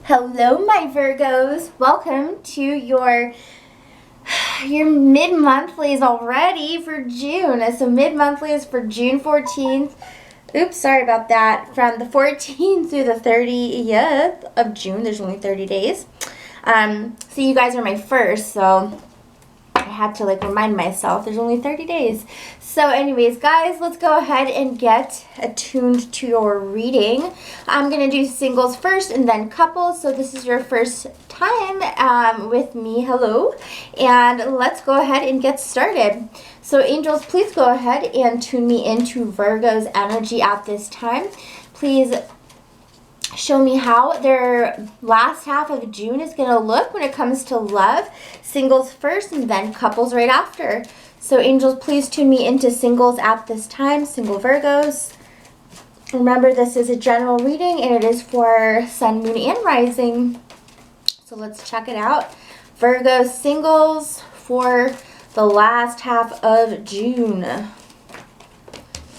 Hello, my Virgos. Welcome to your mid-monthlies already for June. So mid-monthly is for June 14th. Oops, sorry about that. From the 14th through the 30th of June. There's only 30 days. So you guys are my first, so I had to remind myself there's only 30 days. So anyways, guys, let's go ahead and get attuned to your reading. I'm going to do singles first and then couples. So this is your first time with me. Hello. And let's go ahead and get started. So angels, please go ahead and tune me into Virgo's energy at this time. Please show me how their last half of June is going to look when it comes to love. Singles first and then couples right after. So angels, please tune me into singles at this time, single Virgos. Remember, this is a general reading and it is for sun, moon, and rising. So let's check it out. Virgo singles for the last half of June.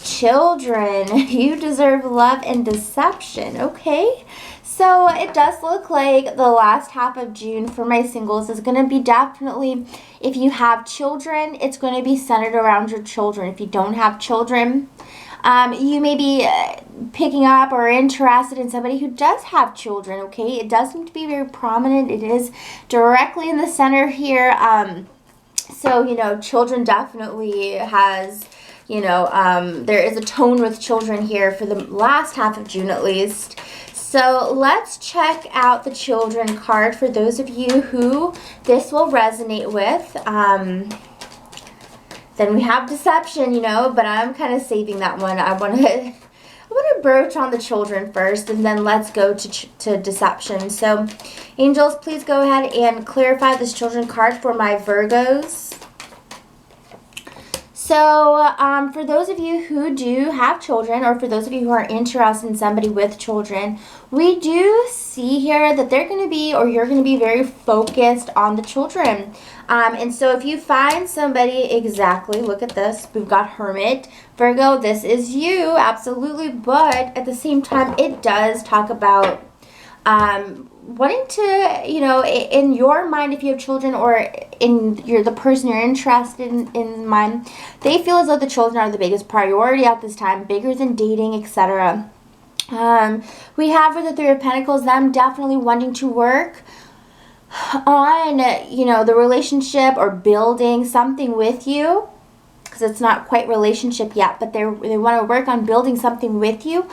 Children, you deserve love and deception. Okay, so it does look like the last half of June for my singles is going to be definitely, if you have children, it's going to be centered around your children. If you don't have children, you may be picking up or interested in somebody who does have children. Okay, it does seem to be very prominent. It is directly in the center here. So you know, children definitely has, you know, there is a tone with children here for the last half of June at least. So let's check out the children card for those of you who this will resonate with. Then we have deception, you know, but I'm kind of saving that one. I want to broach on the children first, and then let's go to deception. So angels, please go ahead and clarify this children card for my Virgos. So for those of you who do have children, or for those of you who are interested in somebody with children, we do see here that they're going to be, or you're going to be very focused on the children. And so if you find somebody, exactly, look at this, we've got Hermit. Virgo, this is you, absolutely, but at the same time, it does talk about wanting to, you know, in your mind, if you have children, or in the person you're interested in mind, they feel as though the children are the biggest priority at this time, bigger than dating, etc. We have for the Three of Pentacles, them definitely wanting to work on, you know, the relationship or building something with you, because it's not quite relationship yet, but they want to work on building something with you.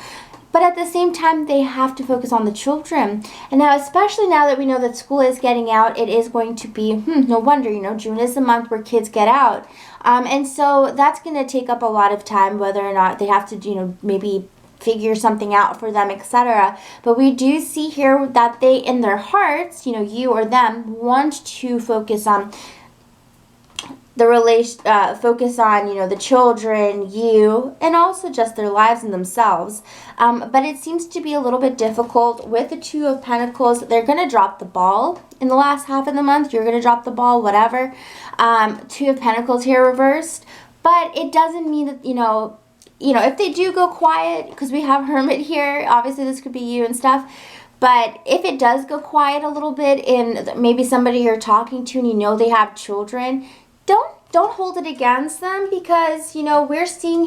But at the same time, they have to focus on the children. And now, especially now that we know that school is getting out, it is going to be, no wonder, you know, June is the month where kids get out. And so that's going to take up a lot of time, whether or not they have to, you know, maybe figure something out for them, etc. But we do see here that they, in their hearts, you know, you or them, want to focus on the focus on, you know, the children, you, and also just their lives and themselves. But it seems to be a little bit difficult with the Two of Pentacles. They're going to drop the ball in the last half of the month. You're going to drop the ball, whatever. Two of Pentacles here reversed. But it doesn't mean that, you know, if they do go quiet, because we have Hermit here, obviously this could be you and stuff. But if it does go quiet a little bit, and maybe somebody you're talking to and you know they have children, don't hold it against them, because, you know, we're seeing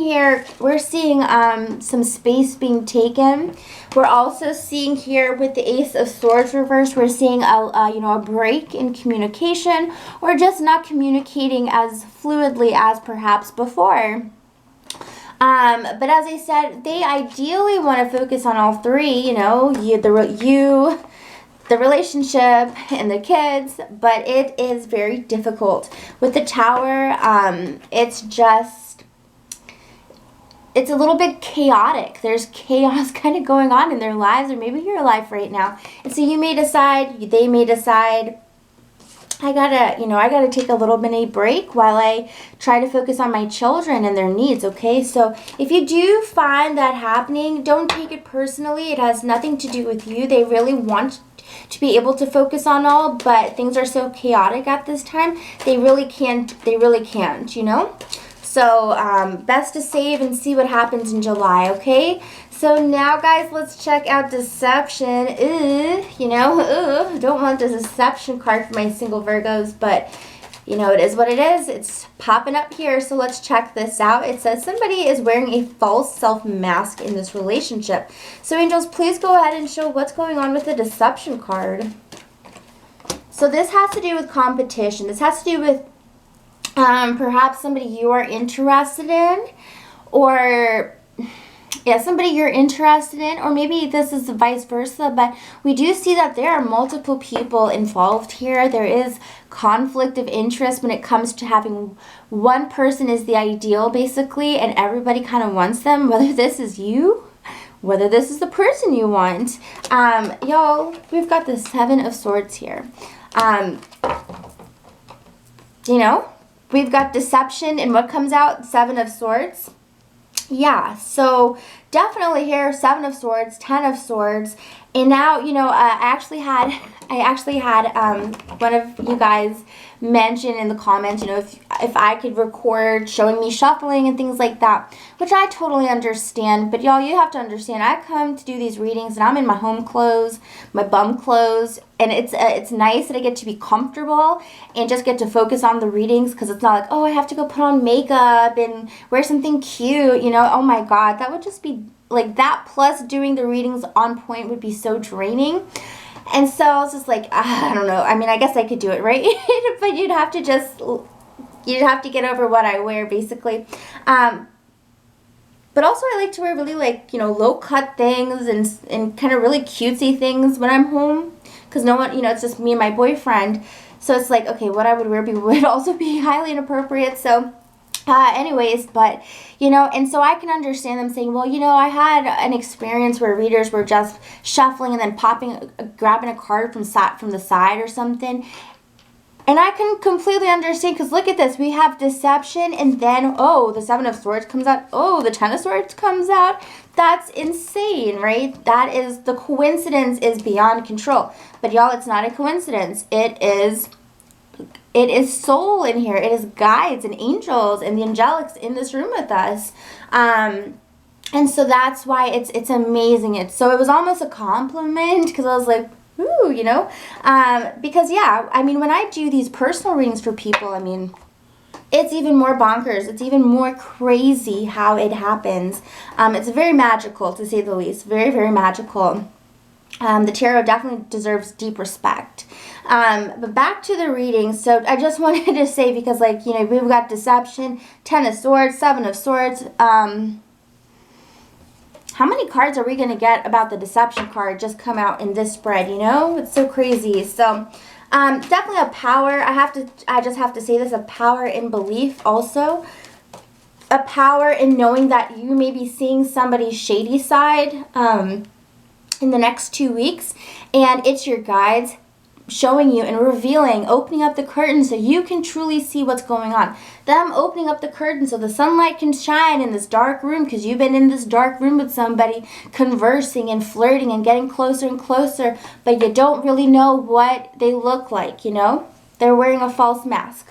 some space being taken. We're also seeing here with the Ace of Swords reversed, we're seeing a break in communication, or just not communicating as fluidly as perhaps before. But as I said, they ideally want to focus on all three, you know, the relationship and the kids, but it is very difficult. With the Tower, it's a little bit chaotic. There's chaos kind of going on in their lives, or maybe your life right now. And so you may decide, they may decide, I gotta take a little mini break while I try to focus on my children and their needs, okay? So if you do find that happening, don't take it personally. It has nothing to do with you. They really want to be able to focus on all, but things are so chaotic at this time, they really can't, you know? So best to save and see what happens in July, okay? So now, guys, let's check out deception. Don't want the deception card for my single Virgos, but it is what it is. It's popping up here, so let's check this out. It says somebody is wearing a false self mask in this relationship. So angels, please go ahead and show what's going on with the deception card. So this has to do with competition. This has to do with perhaps somebody you are interested in, or somebody you're interested in, or maybe this is vice versa, but we do see that there are multiple people involved here. There is conflict of interest when it comes to having one person is the ideal, basically, and everybody kind of wants them, whether this is you, whether this is the person you want. Y'all, we've got the Seven of Swords here. We've got deception, and what comes out? Seven of Swords. Yeah, so definitely here, Seven of Swords, Ten of Swords, and now, I actually had one of you guys mention in the comments, if I could record showing me shuffling and things like that, which I totally understand. But y'all, you have to understand, I come to do these readings and I'm in my home clothes, my bum clothes, and it's nice that I get to be comfortable and just get to focus on the readings, because it's not like, oh, I have to go put on makeup and wear something cute, oh my god, that would just be like, that plus doing the readings on point would be so draining. And so I was just like, I don't know. I mean, I guess I could do it, right? But you'd have to get over what I wear, basically. But also I like to wear really, low cut things and kind of really cutesy things when I'm home, because no one, it's just me and my boyfriend. So it's like, okay, what I would wear would also be highly inappropriate. So anyways, but, and so I can understand them saying, well, I had an experience where readers were just shuffling and then grabbing a card from the side or something. And I can completely understand, because look at this. We have deception, and then, the Seven of Swords comes out. The Ten of Swords comes out. That's insane, right? That is, the coincidence is beyond control. But y'all, it's not a coincidence. It is soul in here. It is guides and angels and the angelics in this room with us. And so that's why it's amazing. It was almost a compliment, because I was like, ooh, because yeah, I mean, when I do these personal readings for people, I mean, it's even more bonkers. It's even more crazy how it happens. It's very magical, to say the least. Very, very magical. The tarot definitely deserves deep respect. But back to the reading. So I just wanted to say, because we've got deception, Ten of Swords, Seven of Swords. How many cards are we going to get about the deception card just come out in this spread, It's so crazy. So definitely a power. I just have to say this, a power in belief also. A power in knowing that you may be seeing somebody's shady side in the next 2 weeks, and it's your guides showing you and revealing, opening up the curtain so you can truly see what's going on. Them opening up the curtain so the sunlight can shine in this dark room, because you've been in this dark room with somebody conversing and flirting and getting closer and closer, but you don't really know what they look like, They're wearing a false mask.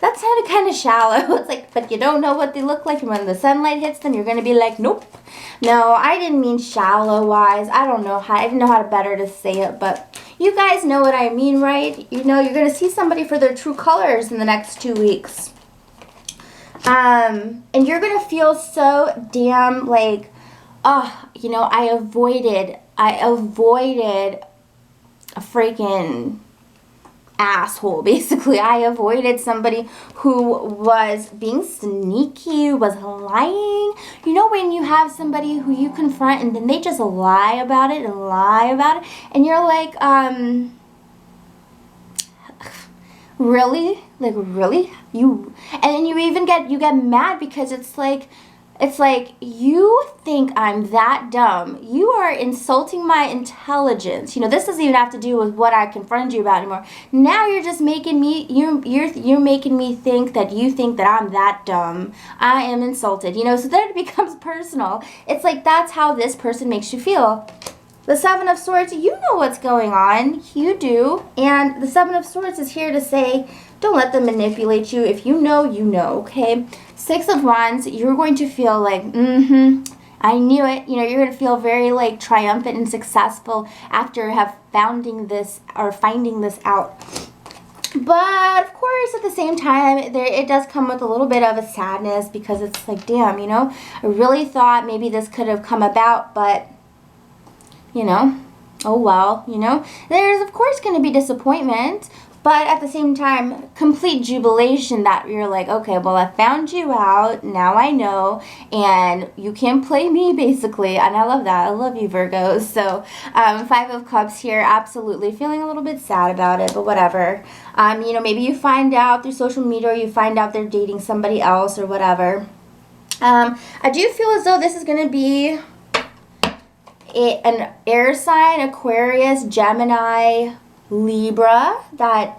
That sounded kind of shallow. It's like, but you don't know what they look like, and when the sunlight hits them, you're going to be like, nope. No, I didn't mean shallow-wise. I didn't know how better to say it, but you guys know what I mean, right? You're going to see somebody for their true colors in the next 2 weeks. And you're going to feel so damn like, I avoided a freaking asshole, basically. I avoided somebody who was being sneaky, was lying. When you have somebody who you confront and then they just lie about it, and you're like, really? Like, really? And then you get mad, because it's like, you think I'm that dumb. You are insulting my intelligence. This doesn't even have to do with what I confronted you about anymore. Now you're just making me, you're making me think that you think that I'm that dumb. I am insulted. So then it becomes personal. It's like, that's how this person makes you feel. The Seven of Swords, you know what's going on. You do. And the Seven of Swords is here to say, don't let them manipulate you. If you know, okay? Six of Wands, you're going to feel like, I knew it. You know, you're going to feel very like triumphant and successful after finding this out. But of course, at the same time, it does come with a little bit of a sadness, because it's like, damn, you know, I really thought maybe this could have come about, but, you know, oh well, you know. There's, of course, going to be disappointment, but at the same time, complete jubilation that you're like, okay, well, I found you out, now I know, and you can't play me, basically. And I love that. I love you, Virgos. So, Five of Cups here, absolutely feeling a little bit sad about it, but whatever. You know, maybe you find out through social media, or you find out they're dating somebody else or whatever. I do feel as though this is going to be an air sign, Aquarius, Gemini, Libra, that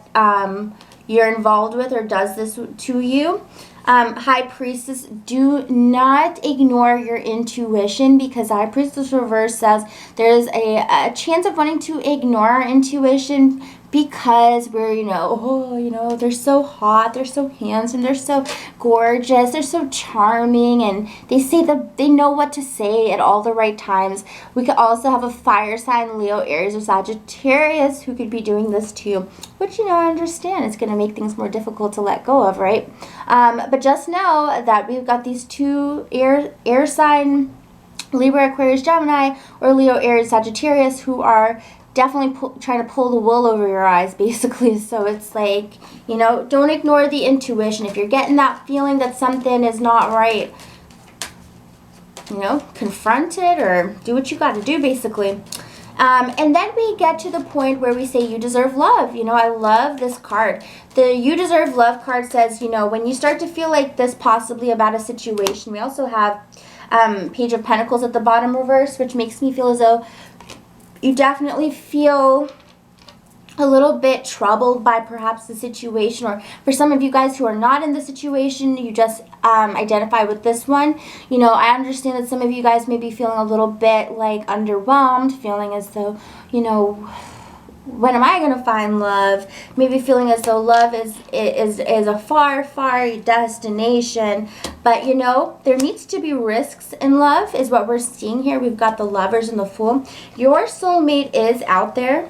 you're involved with or does this to you. High Priestess, do not ignore your intuition, because High Priestess reverse says there's a chance of wanting to ignore our intuition, because we're, you know, oh, you know, they're so hot, they're so handsome, they're so gorgeous, they're so charming, and they know what to say at all the right times. We could also have a fire sign, Leo, Aries, or Sagittarius, who could be doing this too, which, you know, I understand it's going to make things more difficult to let go of, right? But just know that we've got these two air sign, Libra, Aquarius, Gemini, or Leo, Aries, Sagittarius, who are definitely trying to pull the wool over your eyes, basically. So it's like, you know, don't ignore the intuition. If you're getting that feeling that something is not right, you know, confront it or do what you got to do, basically. And then we get to the point where we say you deserve love. You know, I love this card. The you deserve love card says, you know, when you start to feel like this possibly about a situation, we also have Page of Pentacles at the bottom reverse, which makes me feel as though you definitely feel a little bit troubled by perhaps the situation, or for some of you guys who are not in the situation, you just identify with this one. You know, I understand that some of you guys may be feeling a little bit like underwhelmed, feeling as though, you know, when am I going to find love? Maybe feeling as though love is a far, far destination. But, you know, there needs to be risks in love is what we're seeing here. We've got the Lovers and the Fool. Your soulmate is out there.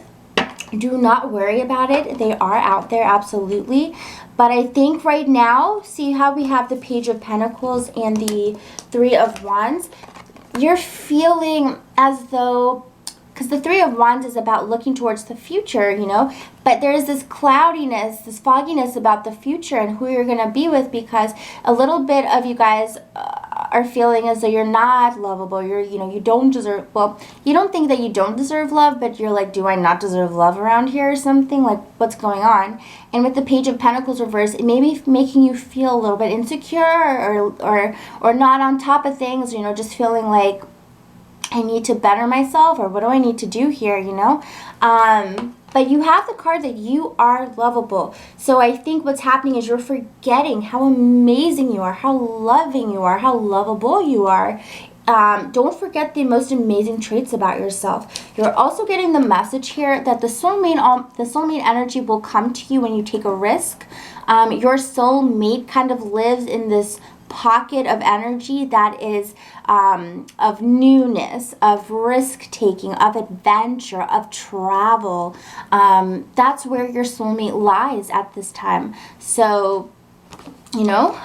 Do not worry about it. They are out there, absolutely. But I think right now, see how we have the Page of Pentacles and the Three of Wands? You're feeling as though, because the Three of Wands is about looking towards the future, you know, but there's this cloudiness, this fogginess about the future and who you're going to be with, because a little bit of you guys are feeling as though you're not lovable. You know, you don't deserve, well, you don't think that you don't deserve love, but you're like, do I not deserve love around here or something? Like, what's going on? And with the Page of Pentacles reverse, it may be making you feel a little bit insecure or not on top of things, you know, just feeling like, I need to better myself, or what do I need to do here, you know? But you have the card that you are lovable. So I think what's happening is you're forgetting how amazing you are, how loving you are, how lovable you are. Don't forget the most amazing traits about yourself. You're also getting the message here that the soulmate energy will come to you when you take a risk. Your soulmate kind of lives in this pocket of energy that is of newness, of risk-taking, of adventure, of travel. That's where your soulmate lies at this time. So, you know,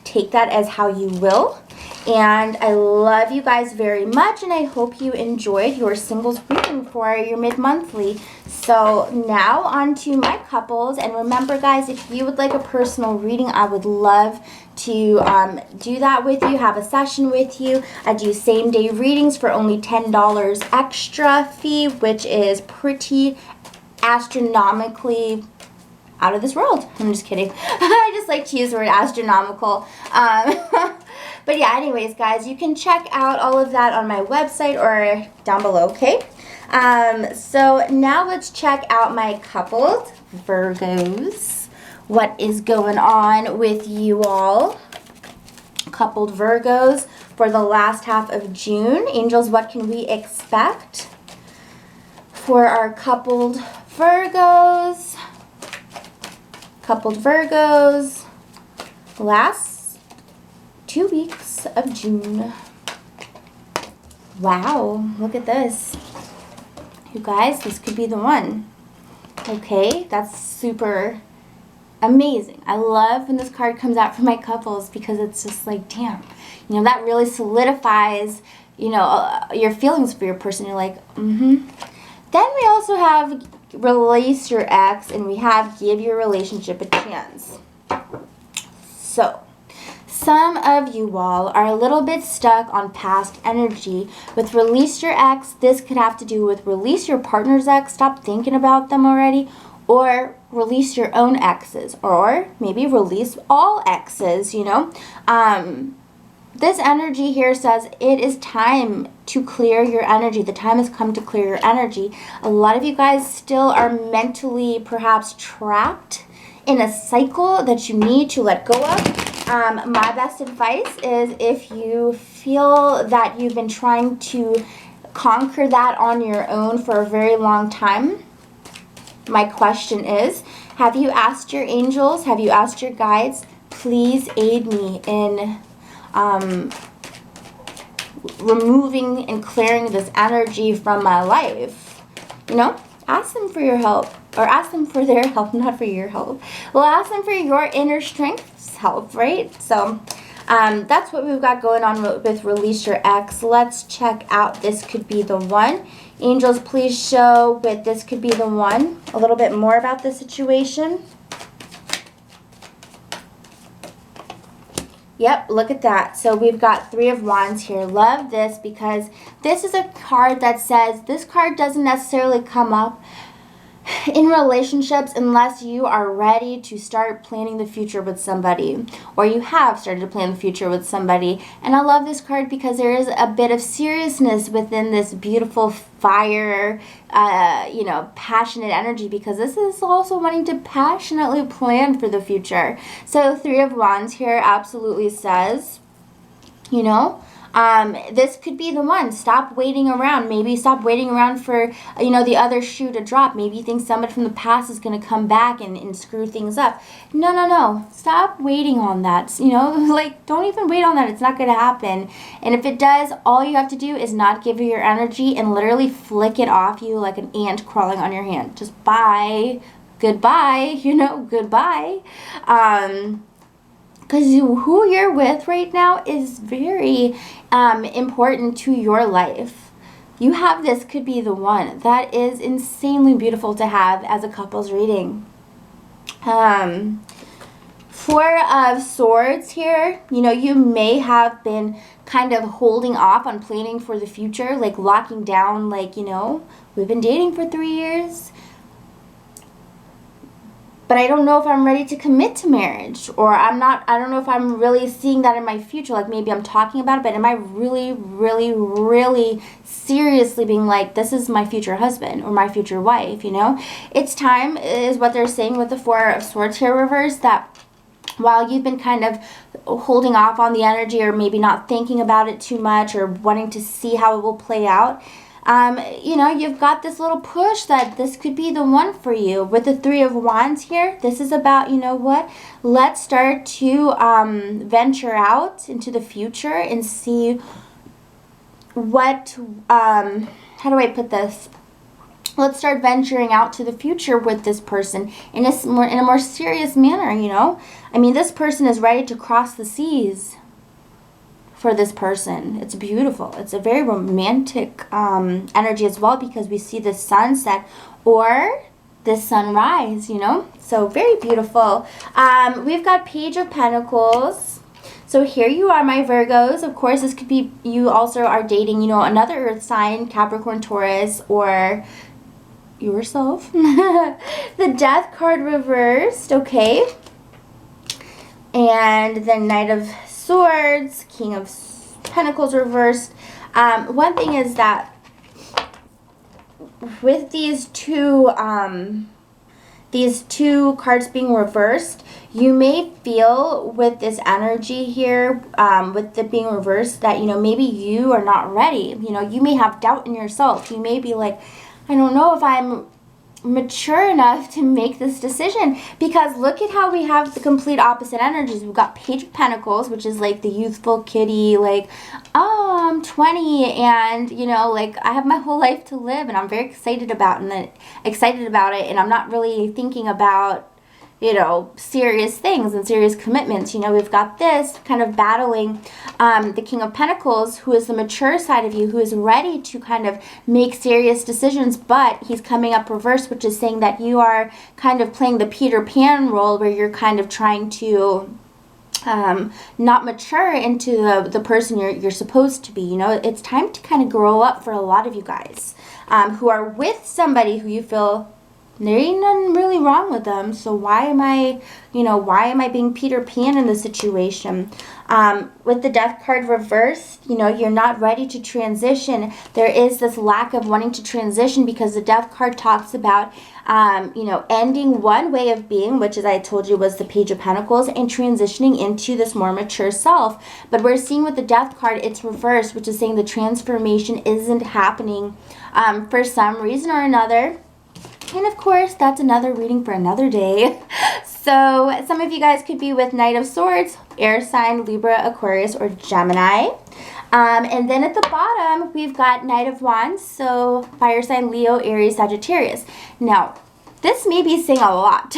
take that as how you will. And I love you guys very much, and I hope you enjoyed your singles reading for your mid-monthly. So now on to my couples. And remember, guys, if you would like a personal reading, I would love to do that with you, have a session with you. I do same-day readings for only $10 extra fee, which is pretty astronomically out of this world. I'm just kidding. I just like to use the word astronomical. But yeah, anyways, guys, you can check out all of that on my website or down below, okay? So now let's check out my couples, Virgos. What is going on with you all? Coupled Virgos for the last half of June. Angels, what can we expect for our coupled Virgos? Coupled Virgos, last 2 weeks of June. Wow, look at this. You guys, this could be the one. Okay, that's super amazing. I love when this card comes out for my couples because it's just like, damn, you know, that really solidifies, you know, your feelings for your person. You're like, mm-hmm. Then we also have release your ex, and we have give your relationship a chance. So, some of you all are a little bit stuck on past energy. With release your ex, this could have to do with release your partner's ex, stop thinking about them already, or release your own exes, or maybe release all exes, you know. This energy here says it is time to clear your energy. The time has come to clear your energy. A lot of you guys still are mentally perhaps trapped in a cycle that you need to let go of. My best advice is if you feel that you've been trying to conquer that on your own for a very long time, my question is, have you asked your angels, have you asked your guides, please aid me in removing and clearing this energy from my life? You know, ask them for your help, or ask them for their help, not for your help. Well, ask them for your inner strength's help, right? So that's what we've got going on with release your ex. Let's check out this could be the one. Angels, please show with this could be the one a little bit more about the situation. Yep, look at that. So we've got Three of Wands here. Love this because this is a card that says this card doesn't necessarily come up in relationships unless you are ready to start planning the future with somebody, or you have started to plan the future with somebody. And I love this card because there is a bit of seriousness within this beautiful fire, you know, passionate energy, because this is also wanting to passionately plan for the future. So Three of Wands here absolutely says, you know, this could be the one. Stop waiting around. Maybe stop waiting around for, you know, the other shoe to drop. Maybe you think somebody from the past is going to come back and screw things up. No, no, no. Stop waiting on that. You know, like, don't even wait on that. It's not going to happen. And if it does, all you have to do is not give it your energy and literally flick it off you like an ant crawling on your hand. Just bye. Goodbye. You know, goodbye. Because who you're with right now is very important to your life. You have this could be the one. That is insanely beautiful to have as a couple's reading. Four of Swords here. You know, you may have been kind of holding off on planning for the future, like locking down, like, you know, we've been dating for 3 years, but I don't know if I'm ready to commit to marriage, or I don't know if I'm really seeing that in my future. Like, maybe I'm talking about it, but am I really, really, really seriously being like, this is my future husband or my future wife, you know? It's time, is what they're saying with the Four of Swords here reverse, that while you've been kind of holding off on the energy, or maybe not thinking about it too much, or wanting to see how it will play out, you know, you've got this little push that this could be the one for you. With the Three of Wands here, this is about, you know what, let's start to venture out into the future and see what, how do I put this? Let's start venturing out to the future with this person in a more serious manner, you know? I mean, this person is ready to cross the seas for this person. It's beautiful. It's a very romantic energy as well, because we see the sunset or the sunrise, you know? So very beautiful. We've got Page of Pentacles. So here you are, my Virgos. Of course, this could be you also are dating, you know, another earth sign, Capricorn, Taurus, or yourself. The Death card reversed, okay? And the Knight of Swords, King of Pentacles reversed. One thing is that with these two cards being reversed, you may feel with this energy here, with it being reversed, that, you know, maybe you are not ready. You know, you may have doubt in yourself. You may be like, I don't know if I'm mature enough to make this decision, because look at how we have the complete opposite energies. We've got Page of Pentacles, which is like the youthful kitty, like, oh, I'm 20 and, you know, like I have my whole life to live and I'm very excited about it, and I'm not really thinking about, you know, serious things and serious commitments. You know, we've got this kind of battling the King of Pentacles, who is the mature side of you, who is ready to kind of make serious decisions, but he's coming up reverse, which is saying that you are kind of playing the Peter Pan role, where you're kind of trying to not mature into the person you're supposed to be. You know, it's time to kind of grow up for a lot of you guys who are with somebody who you feel there ain't nothing really wrong with them, so why am I being Peter Pan in this situation? With the Death card reversed, you know, you're not ready to transition. There is this lack of wanting to transition, because the Death card talks about, you know, ending one way of being, which, as I told you, was the Page of Pentacles, and transitioning into this more mature self. But we're seeing with the Death card, it's reversed, which is saying the transformation isn't happening for some reason or another. And of course, that's another reading for another day. So some of you guys could be with Knight of Swords, air sign, Libra, Aquarius, or Gemini. And then at the bottom, we've got Knight of Wands, so fire sign, Leo, Aries, Sagittarius. Now, this may be saying a lot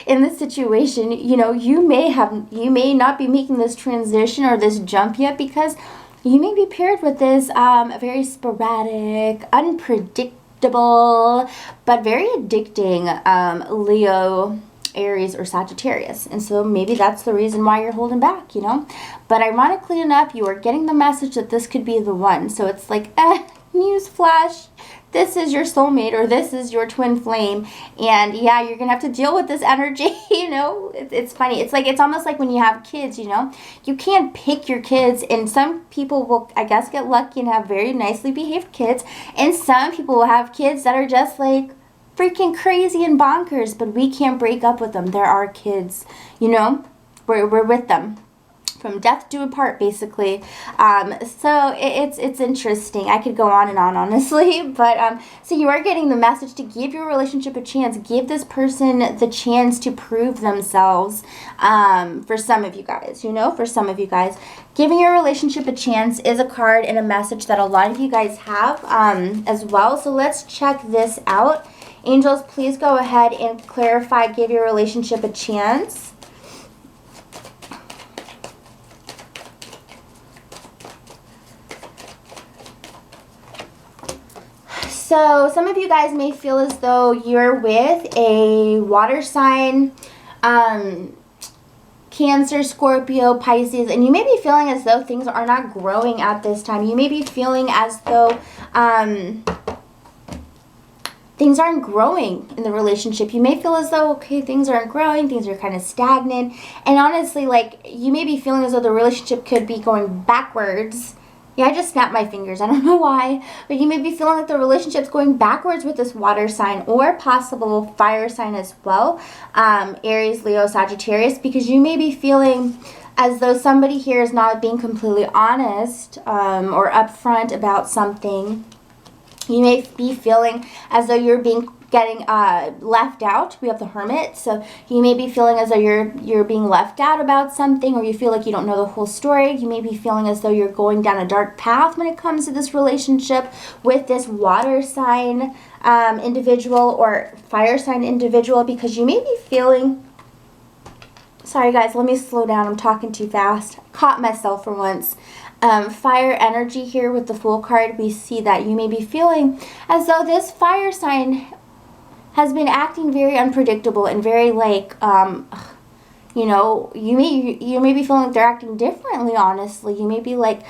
in this situation. You know, you may not be making this transition or this jump yet, because you may be paired with this very sporadic, unpredictable, but very addicting Leo, Aries, or Sagittarius. And so maybe that's the reason why you're holding back, you know. But ironically enough, you are getting the message that this could be the one. So it's like, newsflash, this is your soulmate, or this is your twin flame. And yeah, you're gonna have to deal with this energy. You know, it's funny. It's almost like when you have kids, you know, you can't pick your kids, and some people will, I guess, get lucky and have very nicely behaved kids, and some people will have kids that are just like freaking crazy and bonkers, but we can't break up with them. They're our kids, you know, we're with them from death to apart, basically. So it's interesting. I could go on and on, honestly, but so you are getting the message to give your relationship a chance. Give this person the chance to prove themselves. For some of you guys, you know, for some of you guys, giving your relationship a chance is a card and a message that a lot of you guys have as well. So let's check this out. Angels, please go ahead and clarify, give your relationship a chance. So some of you guys may feel as though you're with a water sign, Cancer, Scorpio, Pisces, and you may be feeling as though things are not growing at this time. You may be feeling as though things aren't growing in the relationship. You may feel as though, okay, things aren't growing, things are kind of stagnant. And honestly, like, you may be feeling as though the relationship could be going backwards. Yeah, I just snapped my fingers. I don't know why. But you may be feeling like the relationship's going backwards with this water sign, or possible fire sign as well. Aries, Leo, Sagittarius. Because you may be feeling as though somebody here is not being completely honest or upfront about something. You may be feeling as though you're getting left out. We have the Hermit, so you may be feeling as though you're being left out about something, or you feel like you don't know the whole story. You may be feeling as though you're going down a dark path when it comes to this relationship with this water sign individual or fire sign individual, because you may be feeling, sorry guys, let me slow down, I'm talking too fast. Caught myself for once. Fire energy here with the Fool card. We see that you may be feeling as though this fire sign has been acting very unpredictable and very like, you know, you may be feeling like they're acting differently, honestly. You may be like,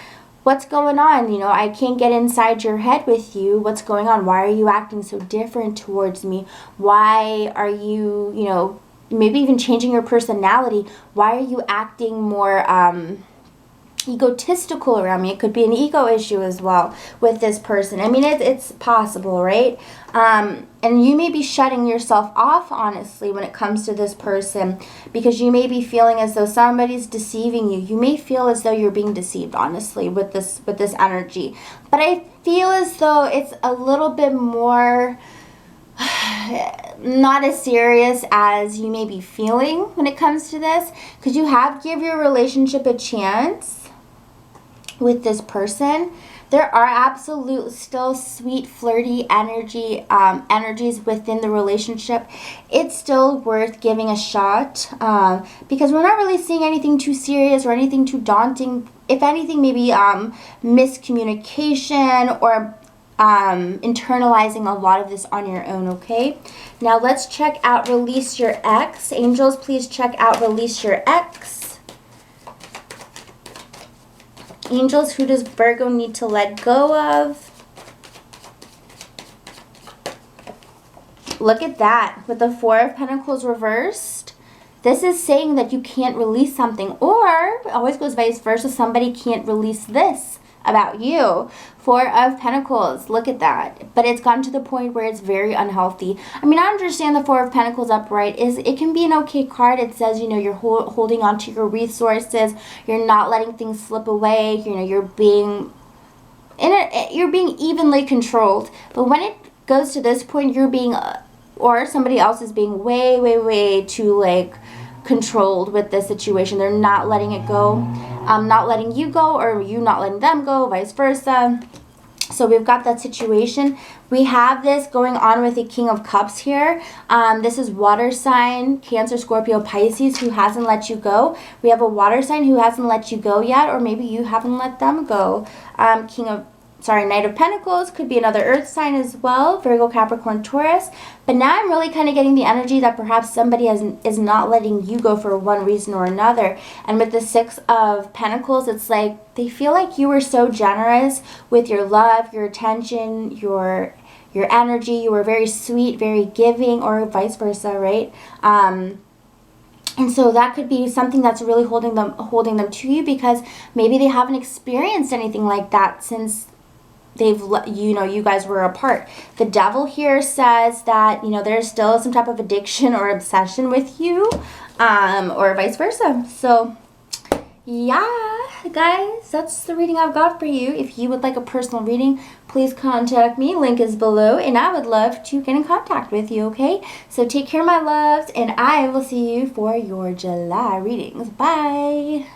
what's going on? You know, I can't get inside your head with you. What's going on? Why are you acting so different towards me? Why are you, you know, maybe even changing your personality? Why are you acting more egotistical around me? It could be an ego issue as well with this person. I mean, it's possible, right? And you may be shutting yourself off, honestly, when it comes to this person, because you may be feeling as though somebody's deceiving you. You may feel as though you're being deceived, honestly, with this energy. But I feel as though it's a little bit more not as serious as you may be feeling when it comes to this, because you have give your relationship a chance with this person. There are absolute still sweet flirty energies within the relationship. It's still worth giving a shot, because we're not really seeing anything too serious or anything too daunting. If anything, maybe miscommunication or internalizing a lot of this on your own. Okay, now let's check out release your ex. Angels, please check out release your ex. Angels, who does Virgo need to let go of? Look at that, with the Four of Pentacles reversed. This is saying that you can't release something, or it always goes vice versa. Somebody can't release this about you. Four of Pentacles, look at that. But it's gotten to the point where it's very unhealthy. I mean, I understand the Four of Pentacles upright it can be an okay card. It says, you know, you're holding on to your resources. You're not letting things slip away. You know, you're being evenly controlled. But when it goes to this point, you're being, or somebody else is being way too, like, controlled with this situation. They're not letting it go. Not letting you go, or you not letting them go, vice versa. So we've got that situation. We have this going on with the King of Cups here. This is water sign, Cancer, Scorpio, Pisces, who hasn't let you go. We have a water sign who hasn't let you go yet, or maybe you haven't let them go. Knight of Pentacles could be another earth sign as well, Virgo, Capricorn, Taurus. But now I'm really kind of getting the energy that perhaps somebody is not letting you go for one reason or another. And with the Six of Pentacles, it's like they feel like you were so generous with your love, your attention, your energy. You were very sweet, very giving, or vice versa, right? And so that could be something that's really holding them to you, because maybe they haven't experienced anything like that since you guys were apart. The Devil here says that, you know, there's still some type of addiction or obsession with you, or vice versa. So yeah, guys, that's the reading I've got for you. If you would like a personal reading, please contact me. Link is below, and I would love to get in contact with you. Okay, so take care, my loves, and I will see you for your July readings. Bye.